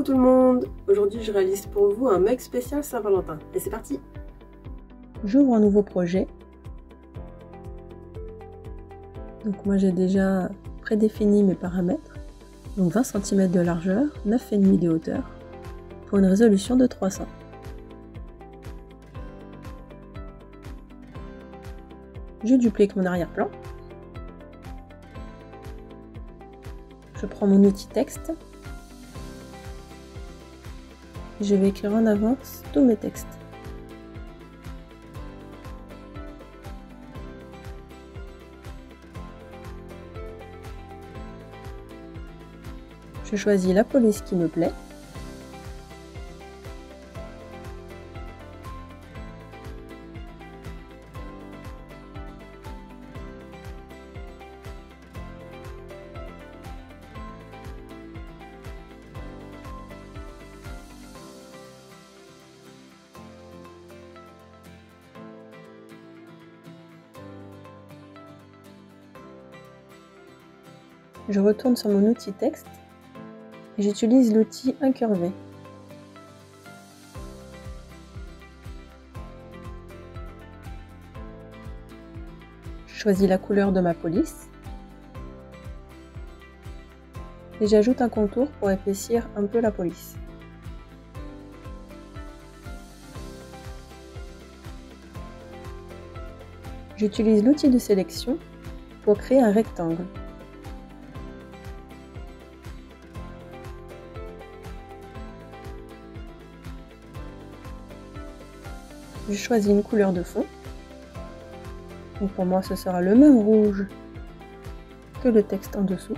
Coucou tout le monde! Aujourd'hui je réalise pour vous un mug spécial Saint-Valentin. Et c'est parti! J'ouvre un nouveau projet. Donc moi j'ai déjà prédéfini mes paramètres. Donc 20 cm de largeur, 9,5 de hauteur, pour une résolution de 300. Je duplique mon arrière-plan. Je prends mon outil texte. Je vais écrire en avance tous mes textes. Je choisis la police qui me plaît. Je retourne sur mon outil texte et j'utilise l'outil incurvé. Je choisis la couleur de ma police et j'ajoute un contour pour épaissir un peu la police. J'utilise l'outil de sélection pour créer un rectangle. Je choisis une couleur de fond. Donc pour moi ce sera le même rouge que le texte en dessous.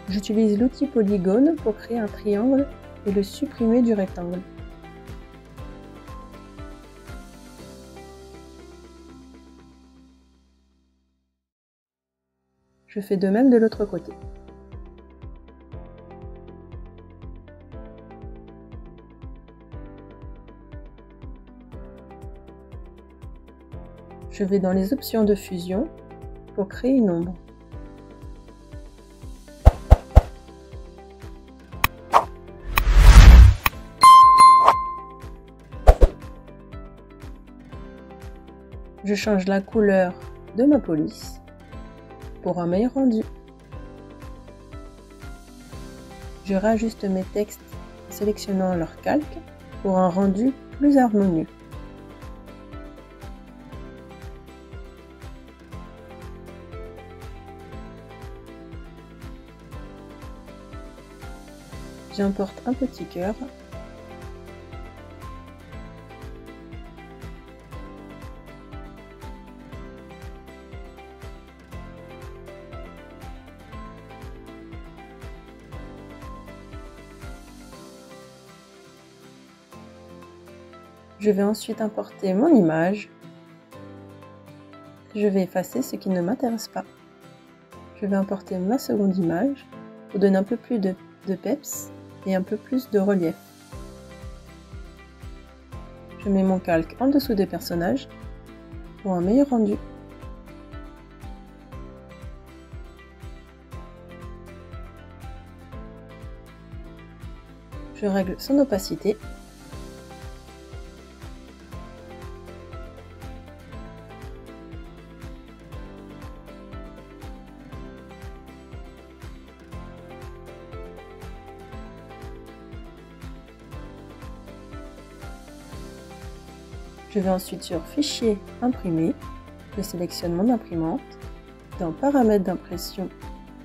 J'utilise l'outil polygone pour créer un triangle et le supprimer du rectangle. Je fais de même de l'autre côté. Je vais dans les options de fusion pour créer une ombre. Je change la couleur de ma police pour un meilleur rendu. Je réajuste mes textes en sélectionnant leur calque pour un rendu plus harmonieux. J'importe un petit cœur. Je vais ensuite importer mon image. Je vais effacer ce qui ne m'intéresse pas. Je vais importer ma seconde image pour donner un peu plus de peps et un peu plus de relief. Je mets mon calque en dessous des personnages pour un meilleur rendu. Je règle son opacité. Je vais ensuite sur Fichier, Imprimer, je sélectionne mon imprimante. Dans Paramètres d'impression,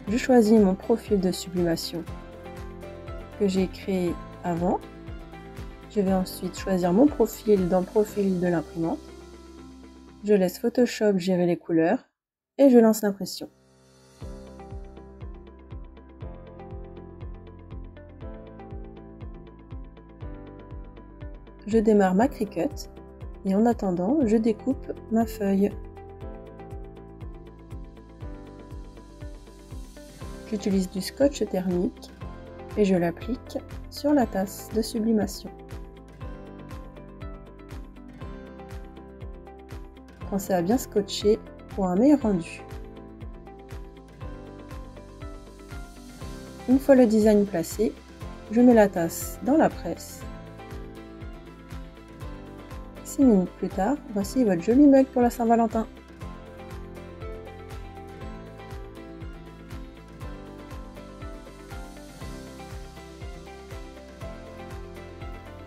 je choisis mon profil de sublimation que j'ai créé avant. Je vais ensuite choisir mon profil dans Profil de l'imprimante. Je laisse Photoshop gérer les couleurs et je lance l'impression. Je démarre ma Cricut. Et en attendant, je découpe ma feuille. J'utilise du scotch thermique et je l'applique sur la tasse de sublimation. Pensez à bien scotcher pour un meilleur rendu. Une fois le design placé, Je mets la tasse dans la presse. 6 minutes plus tard, voici votre joli mug pour la Saint-Valentin.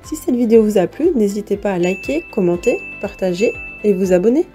Si cette vidéo vous a plu, n'hésitez pas à liker, commenter, partager et vous abonner.